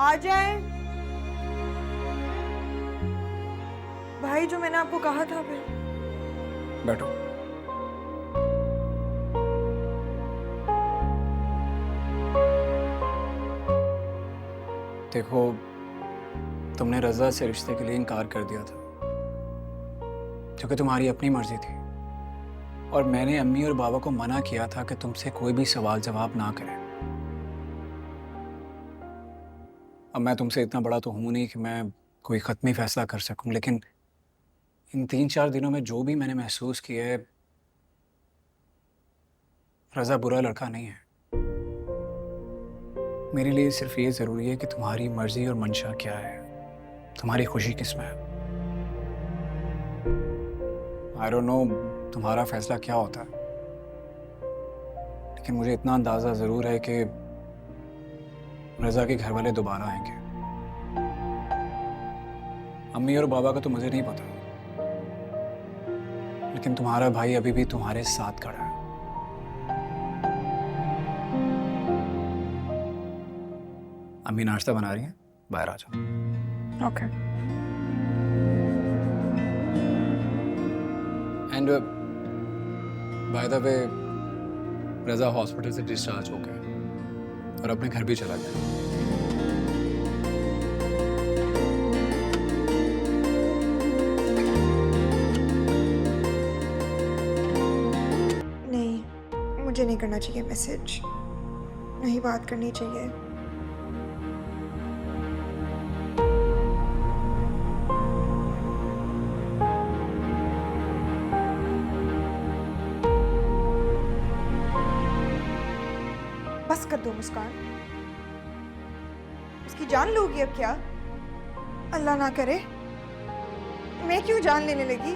आ जाए भाई, जो मैंने आपको कहा था। फिर बैठो। देखो, तुमने रज़ा से रिश्ते के लिए इनकार कर दिया था क्योंकि तुम्हारी अपनी मर्जी थी, और मैंने अम्मी और बाबा को मना किया था कि तुमसे कोई भी सवाल जवाब ना करें। अब मैं तुमसे इतना बड़ा तो हूं नहीं कि मैं कोई ख़त्मी फैसला कर सकूं, लेकिन इन 3-4 दिनों में जो भी मैंने महसूस किया है, रज़ा बुरा लड़का नहीं है। मेरे लिए सिर्फ ये ज़रूरी है कि तुम्हारी मर्जी और मंशा क्या है, तुम्हारी खुशी किसमें है। आई डोंट नो तुम्हारा फैसला क्या होता है, लेकिन मुझे इतना अंदाज़ा ज़रूर है कि रज़ा के घर वाले दोबारा आएंगे। अम्मी और बाबा का तो मुझे नहीं पता, लेकिन तुम्हारा भाई अभी भी तुम्हारे साथ खड़ा है। अम्मी नाश्ता बना रही हैं, बाहर आ जाओ। Okay. And by the way, Raza hospital से डिस्चार्ज हो गया और अपने घर भी चला गया। नहीं, मुझे नहीं करना चाहिए मैसेज, नहीं बात करनी चाहिए। बस कर दो मुस्कान, उसकी जान लोगी अब क्या? अल्लाह ना करे, मैं क्यों जान लेने लगी?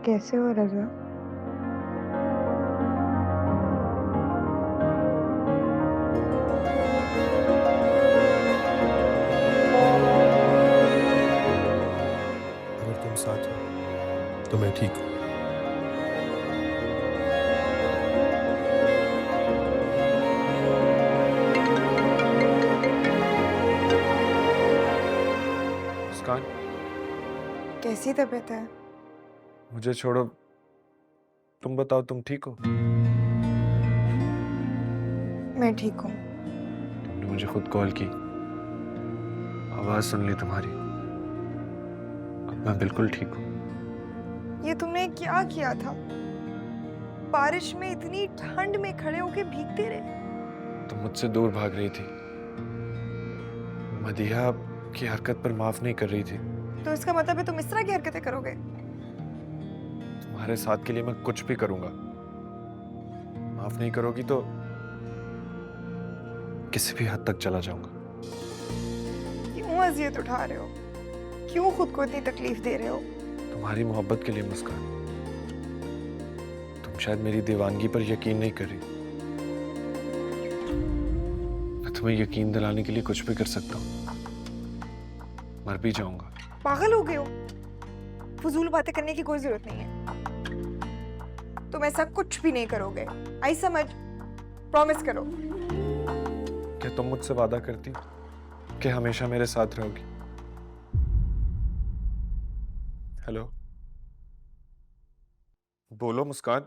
कैसे हो रज़ा? अगर तुम साथ हो तो मैं ठीक हूँ। मुस्कान, कैसी तबीयत है? मुझे छोड़ो, तुम बताओ, तुम ठीक हो? मैं ठीक हूँ। तुमने मुझे खुद कॉल की, आवाज सुन ली तुम्हारी, अब मैं बिल्कुल ठीक हूँ। ये तुमने क्या किया था? बारिश में इतनी ठंड में खड़े होके भीगते रहे। तुम मुझसे दूर भाग रही थी, मदीहा की हरकत पर माफ नहीं कर रही थी। तो इसका मतलब है तुम इस तरह की हरकतें करोगे? तुम्हारे साथ के लिए मैं कुछ भी करूंगा। माफ नहीं करोगी तो किसी भी हद तक चला जाऊंगा। क्यों अजियत उठा रहे हो? क्यों खुद को इतनी तकलीफ दे रहे हो? तुम्हारी मोहब्बत के लिए मुस्कान, तुम शायद मेरी दीवानगी पर यकीन नहीं कर रही। मैं तुम्हें यकीन दिलाने के लिए कुछ भी कर सकता हूँ, मर भी जाऊंगा। पागल हो गए हो? फजूल बातें करने की कोई जरूरत नहीं है। तुम ऐसा कुछ भी नहीं करोगे, आई समझ? प्रॉमिस करो। क्या तुम मुझसे वादा करती हो कि हमेशा मेरे साथ रहोगी? हेलो, बोलो मुस्कान,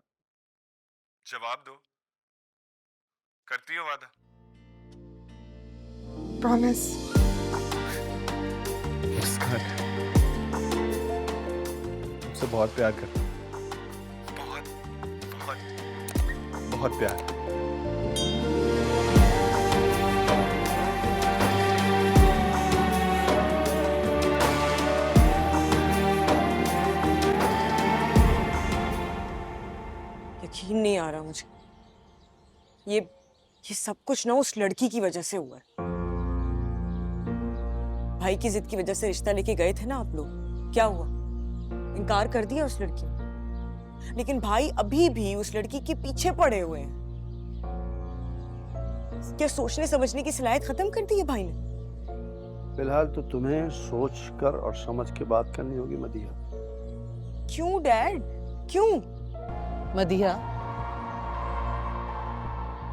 जवाब दो। करती हो वादा? प्रॉमिस। मुस्कान, तुमसे बहुत प्यार करता हूँ, बहुत बहुत बहुत प्यार। यकीन नहीं आ रहा मुझे। ये सब कुछ ना उस लड़की की वजह से हुआ है। भाई की जिद की वजह से रिश्ता लेके गए थे ना आप लोग, क्या हुआ? इनकार कर दिया उस लड़की ने। लेकिन भाई अभी भी उस लड़की के पीछे पड़े हुए हैं। क्या सोचने समझने की सलाहियत खत्म कर दी है भाई ने? फिलहाल तो तुम्हें सोच कर और समझ के बात करनी होगी मदिया। क्यों डैड, क्यों? मदिया,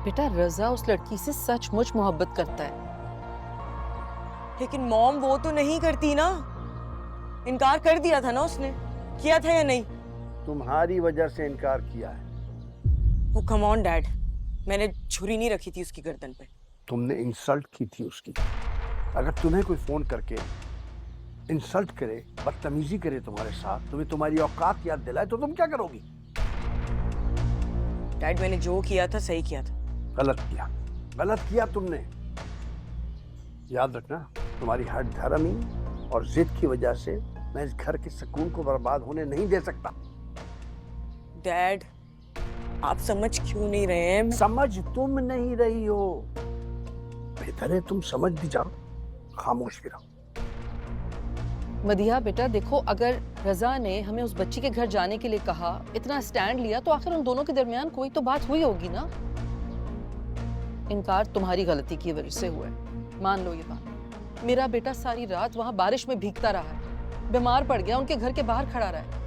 बेटा रजा उस लड़की से सचमुच मोहब्बत करता है। लेकिन मॉम वो तो नहीं करती ना। इनकार कर दिया था ना उसने, किया था या नहीं? तुम्हारी वजह से इनकार किया है। वो कम ऑन डैड, मैंने छुरी नहीं रखी थी उसकी गर्दन पे। तुमने इंसल्ट की थी उसकी। अगर तुम्हें कोई फोन करके इंसल्ट करे, बदतमीजी करे तुम्हारे साथ, तुम्हें तुम्हारी औकात याद दिलाए, तो तुम क्या करोगी? डैड मैंने जो किया था सही किया था। गलत किया तुमने। याद रखना, तुम्हारी हर धर्मी और जिद की वजह से मैं इस घर के सुकून को बर्बाद होने नहीं दे सकता। डैड आप समझ क्यों नहीं रहे हैं? समझ तुम नहीं रही हो। बेहतर है तुम समझ भी जाओ, खामोश भी रहो। मदिया बेटा देखो, अगर रजा ने हमें उस बच्ची के घर जाने के लिए कहा, इतना स्टैंड लिया, तो आखिर उन दोनों के दरमियान कोई तो बात हुई होगी ना। इनकार तुम्हारी गलती की वजह से हुआ है, मान लो ये बात। मेरा बेटा सारी रात वहां बारिश में भीगता रहा है, बीमार पड़ गया, उनके घर के बाहर खड़ा रहा है।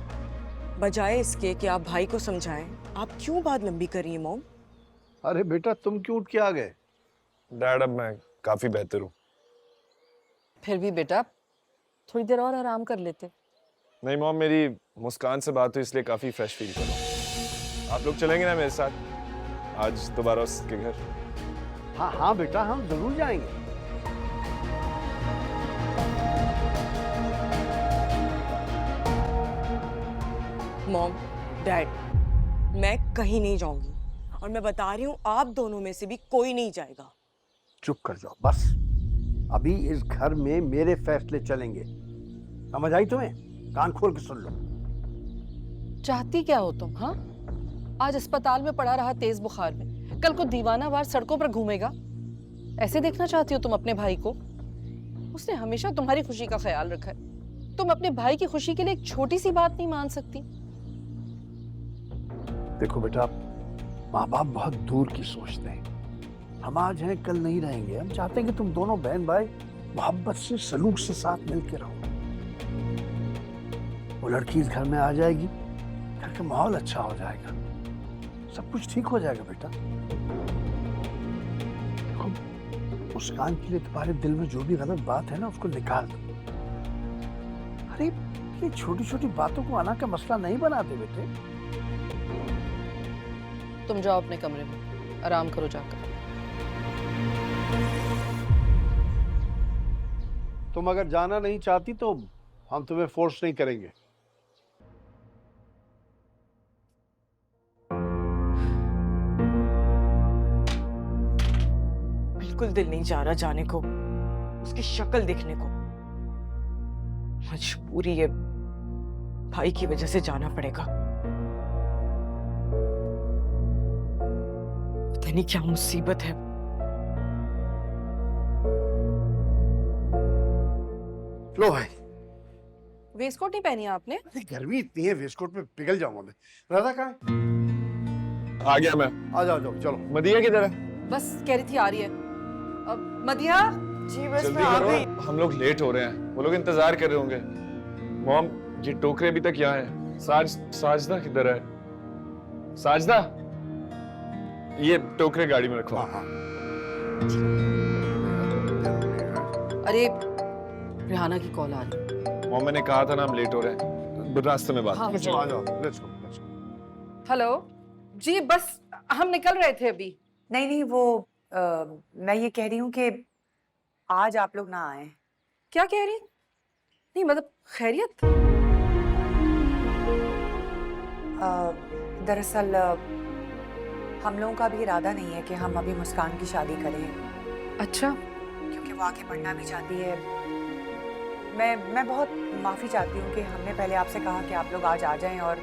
बजाय इसके कि आप भाई को समझाएं, आप क्यों बात लंबी कर रही हैं मॉम? अरे बेटा तुम क्यों उठ के आ गए? डैड अब मैं काफी बेहतर हूँ। फिर भी बेटा थोड़ी देर और आराम कर लेते। नहीं मॉम, मेरी मुस्कान से बात हुई इसलिए काफी फ्रेश फील कर रहा हूँ। आप लोग चलेंगे ना मेरे साथ आज दोबारा उसके घर? हाँ हाँ बेटा, हम जरूर जाएंगे। मॉम, डैड, मैं कहीं नहीं जाऊंगी और मैं बता रही हूँ आप दोनों में से भी कोई नहीं जाएगा। चुप कर जाओ बस। अभी इस घर में मेरे फैसले चलेंगे, समझ आई तुम्हें? कान खोल के सुन लो। चाहती क्या हो तुम? हाँ, आज अस्पताल में पड़ा रहा तेज बुखार में, कल को दीवानावार सड़कों पर घूमेगा। ऐसे देखना चाहती हो तुम अपने भाई को? उसने हमेशा तुम्हारी खुशी का ख्याल रखा है। तुम अपने भाई की खुशी के लिए एक छोटी सी बात नहीं मान सकती? देखो बेटा, माँ बाप बहुत दूर की सोचते हैं। हम आज हैं कल नहीं रहेंगे। हम चाहते हैं कि तुम दोनों बहन भाई मोहब्बत से, सलूक से साथ मिलके रहो। वो लड़की इस घर में आ जाएगी, घर का माहौल अच्छा हो जाएगा, सब कुछ ठीक हो जाएगा बेटा। देखो, मुस्कान के लिए तुम्हारे दिल में जो भी गलत बात है ना, उसको निकाल दो। अरे ये छोटी छोटी बातों को आना का मसला नहीं बनाते बेटे। तुम जाओ अपने कमरे में, आराम करो जाकर। तुम अगर जाना नहीं चाहती तो हम तुम्हें फोर्स नहीं करेंगे। बिल्कुल दिल नहीं चाह रहा जाने को, उसकी शक्ल देखने को। मजबूरी है, भाई की वजह से जाना पड़ेगा। पता नहीं क्या मुसीबत है। लो भाई। वेस्टकोट नहीं पहनी आपने? अरे गर्मी इतनी है, वेस्टकोट में पिघल जाऊंगा मैं। राधा कहाँ है? आ गया मैं। आ जाओ जाओ चलो। मदिया किधर है? बस कह रही थी आ रही है। अब मदिया, जी बस जल्दी मैं आ करो, गई। हम लोग लेट हो रहे हैं। वो लोग इंतजार कर रहे होंगे। मॉम, ये टोकरे अभी तक यहाँ है। साजदा किधर है? साजदा, ये टोकरे गाड़ी में रखो। हाँ हाँ। अरे रिहाना की कॉल आ रही है। मॉम, मैंने कहा था ना हम लेट हो रहे हैं, रास्ते में बात। हाँ, चलो आ जाओ, लेट्स गो। हेलो जी, बस हम निकल रहे थे अभी। नहीं नहीं, वो मैं ये कह रही हूँ कि आज आप लोग ना आए। क्या कह रही? नहीं मतलब खैरियत? दरअसल हम लोगों का भी इरादा नहीं है कि हम अभी मुस्कान की शादी करें, अच्छा, क्योंकि वो आगे बढ़ना भी चाहती है। मैं बहुत माफ़ी चाहती हूँ कि हमने पहले आपसे कहा कि आप लोग आज आ जाएं और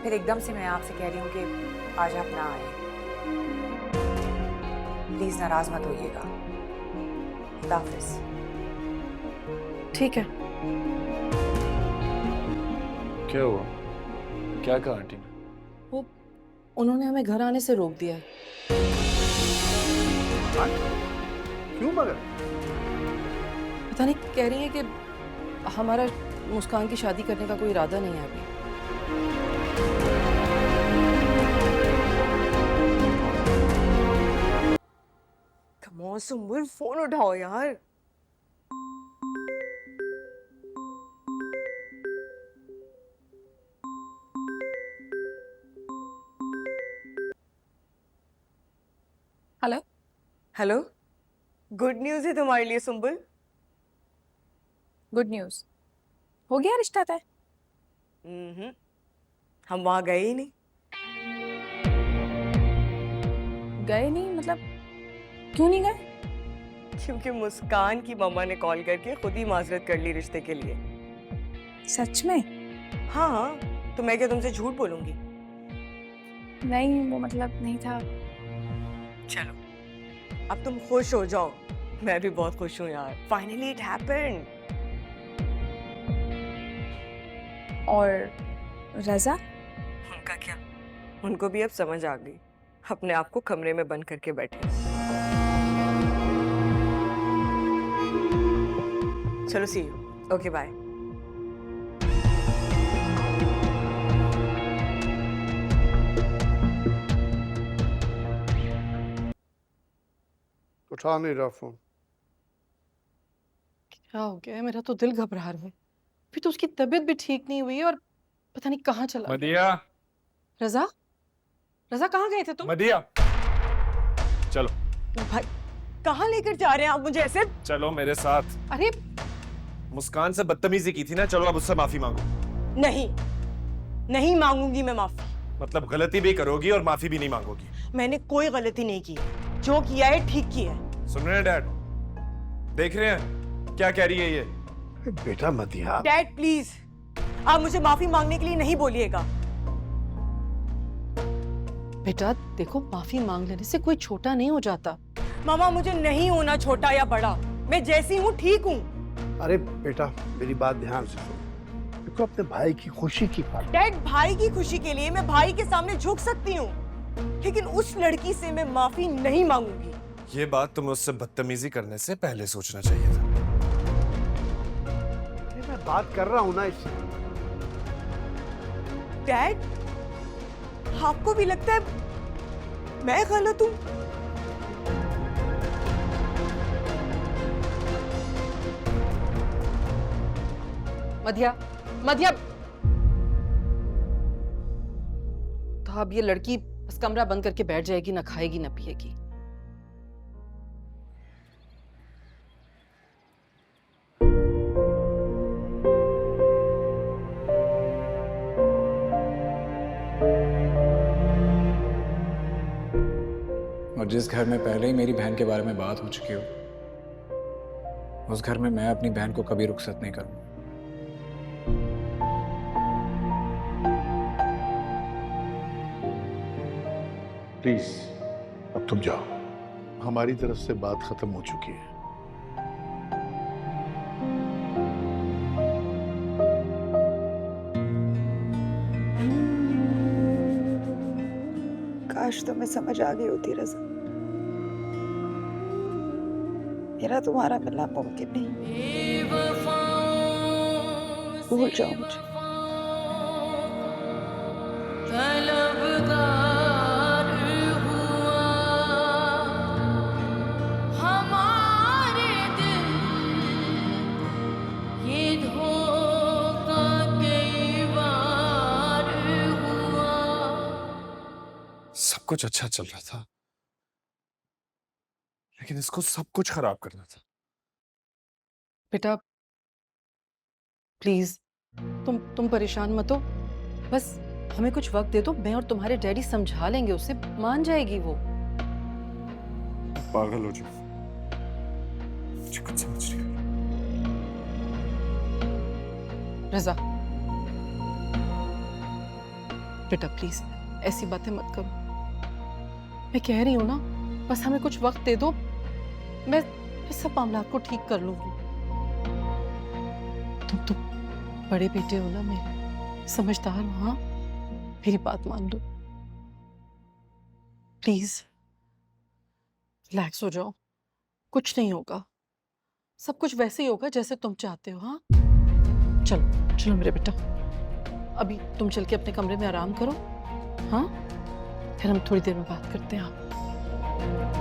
फिर एकदम से मैं आपसे कह रही हूँ कि आज आप ना आए। प्लीज़ नाराज़ मत होइएगा। खुदा हाफिज़। ठीक है। क्या हुआ? क्या कहा आंटी ने? वो उन्होंने हमें घर आने से रोक दिया है। क्यों मगर? पता नहीं, कह रही है कि हमारा मुस्कान की शादी करने का कोई इरादा नहीं है अभी। कम ऑन सुम्बुल, फोन उठाओ यार। हेलो। हेलो, गुड न्यूज़ है तुम्हारे लिए सुम्बुल। गुड न्यूज़, हो गया रिश्ता तय? हम वहां गए ही नहीं। गए नहीं मतलब? क्यों नहीं गए? क्योंकि मुस्कान की मम्मा ने कॉल करके खुद ही माजरत कर ली रिश्ते के लिए। सच में? हाँ, तो मैं क्या तुमसे झूठ बोलूंगी? नहीं, वो मतलब नहीं था। चलो, अब तुम खुश हो जाओ। मैं भी बहुत खुश हूँ यार। Finally it happened. और रजा? उनका क्या? उनको भी अब समझ आ गई। अपने आप को कमरे में बंद करके बैठे। चलो, सी यू। Okay, bye. उठा नहीं रहा फोन। क्या हो गया है? मेरा तो दिल घबरा रहा है। फिर तो उसकी तबीयत भी ठीक नहीं हुई है और पता नहीं कहाँ चला गया। मदिया, रजा, रजा कहाँ गए थे तुम? मदिया, चलो भाई, कहाँ लेकर जा रहे हैं आप मुझे ऐसे? चलो मेरे साथ। अरे मुस्कान से बदतमीजी की थी ना, चलो अब उससे माफी मांगो। नहीं, नहीं मांगूंगी मैं माफी। मतलब गलती भी करोगी और माफी भी नहीं मांगोगी? मैंने कोई गलती नहीं की। जो किया है ठीक किया है। सुन रहे हैं डैड? देख रहे हैं क्या कह रही है ये? बेटा मदिया, डैड प्लीज, आप मुझे माफी मांगने के लिए नहीं बोलिएगा। बेटा देखो, माफी मांग लेने से कोई छोटा नहीं हो जाता। मामा, मुझे नहीं होना छोटा या बड़ा। मैं जैसी हूँ ठीक हूँ। अरे बेटा मेरी बात ध्यान से सुन। देखो अपने भाई की खुशी की बात। डैड, भाई की खुशी के लिए मैं भाई के सामने झुक सकती हूँ, लेकिन उस लड़की से मैं माफी नहीं मांगूंगी। ये बात तुम्हें उससे बदतमीजी करने से पहले सोचना चाहिए था। अरे मैं बात कर रहा हूँ ना इससे। डैड, आपको भी लगता है मैं गलत हूँ? मधिया, मधिया, तो अब ये लड़की बस कमरा बंद करके बैठ जाएगी, ना खाएगी ना पिएगी। और जिस घर में पहले ही मेरी बहन के बारे में बात हो चुकी हो, उस घर में मैं अपनी बहन को कभी रुखसत नहीं करूंगा। प्लीज अब तुम जाओ, हमारी तरफ से बात खत्म हो चुकी है। काश तुम्हें समझ आ गई होती रजा। मेरा तुम्हारा मिलना मुमकिन नहीं। भूल जाओ मुझे। सब कुछ अच्छा चल रहा था, लेकिन इसको सब कुछ खराब करना था। बेटा प्लीज, तुम परेशान मत हो। बस हमें कुछ वक्त दे दो, मैं और तुम्हारे डैडी समझा लेंगे उसे, मान जाएगी वो। पागल हो जाओ, मुझे कुछ समझ नहीं आ रहा। रजा, बेटा प्लीज ऐसी बातें मत करो। मैं कह रही हूँ ना, बस हमें कुछ वक्त दे दो, मैं सब मामला को ठीक कर लूंगी। तुम तो बड़े बेटे हो ना मेरे, समझदार हो। हाँ, मेरी बात मान लो प्लीज, रिलैक्स हो जाओ, कुछ नहीं होगा, सब कुछ वैसे ही होगा जैसे तुम चाहते हो। हाँ, चलो चलो मेरे बेटा, अभी तुम चल के अपने कमरे में आराम करो। हाँ, फिर हम थोड़ी देर में बात करते हैं। हाँ।